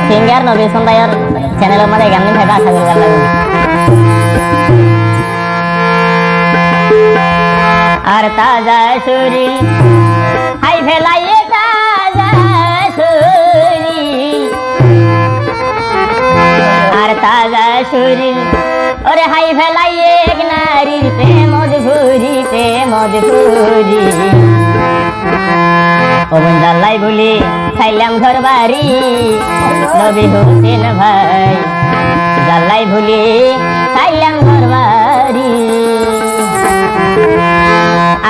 Singer নবী সন্ধ্যায়র চ্যানেলের মধ্যে গান নিয়ে আশা করি ভালো লাগবে। আর তাজা শরীর হাই ফেলাইয়ে তাজা শরীর আর তাজা শরীর ওরে হাই ফেলাইয়ে নারীর প্রেম মধুরি ওবন জাল্লাই বলি খাইলাম ঘর বাড়ি নবী হোসেন ভাই জাল্লাই ভুলি খাইলাম ঘর বাড়ি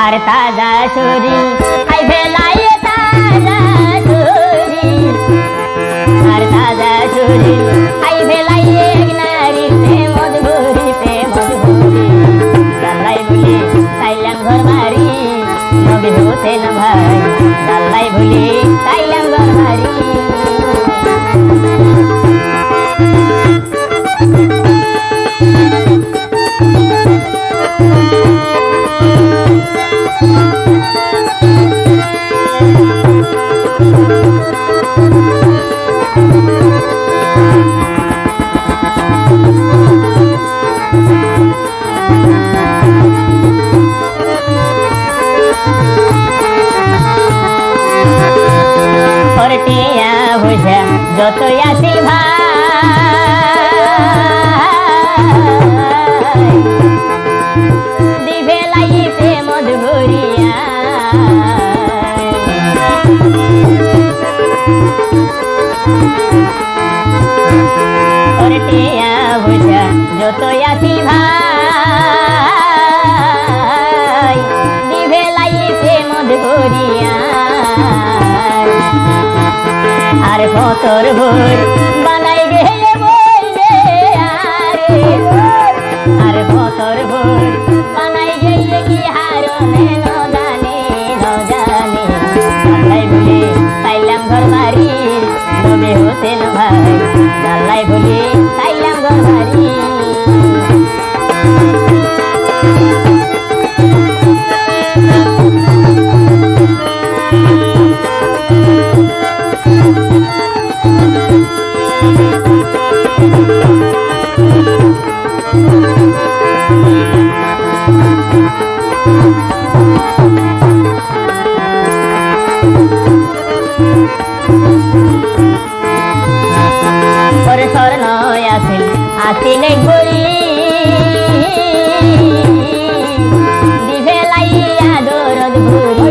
আর তাজা শরীর হাই ফেলাইয়ে তাজা শরীর আর তাজা শরীর হাই ফেলাইয়ে নারীর প্রেম মধুরি জাল্লাই ভুলি খাইলাম ঘর বাড়ি নবী হোসেন ভাই জাল্লাই ভুলি খাইলাম ঘর বাড়ি টিয়া বুঝা যতই আসি ভাই দিবে লাইতে মধুরিয়া টিয়া বুঝা যতই আসি ভাই দিবে লাইতে মধুরিয়া আর ফতর ভোর বানাই গেলে বইলে আর ফতর ভোর বানাই গেলে কি হারনে ন জানি জাল্লাই বলি খাইলাম ঘর বাড়ি নবী হোসেন ভাই জাল্লাই বলি খাইলাম ঘর বাড়ি আসিলে গড়ি দিবে লাইয়া দরদ ভুরি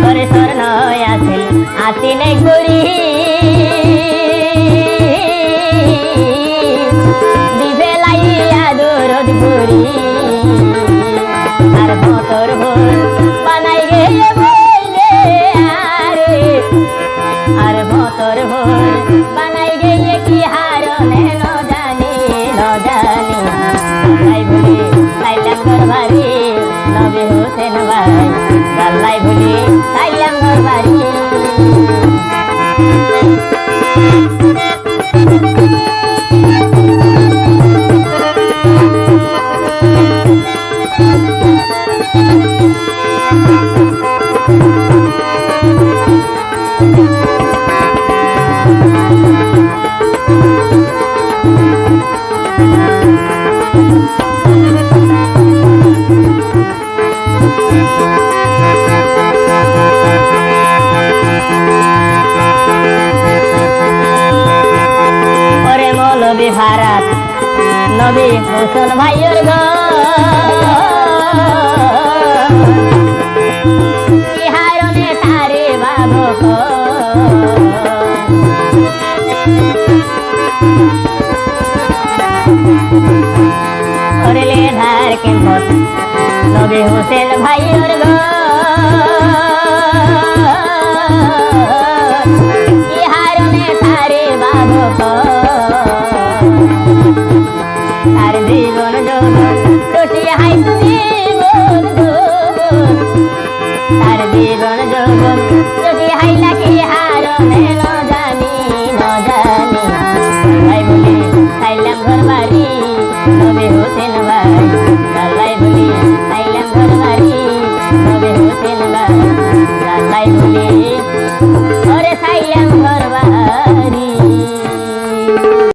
ওরে স্বর্ণ আসিল আসিলে গড়ি দিবে লাইয়া দরদ ভুরি আর ভতর ভোর বানাই গেলে আর ভতর ভোর বানাই গেলে কি হারনে ন জানি জাল্লাই ভুলি খাইলাম ঘর বাড়ি নবী হোসেন ভাই জাল্লাই ভুলি খাইলাম ঘর বাড়ি নবী ভারত নবী হোসেন ভাইয়ের হারনে তারে বাবু করলে ধার কেমন নবী হোসেন ভাইয়ের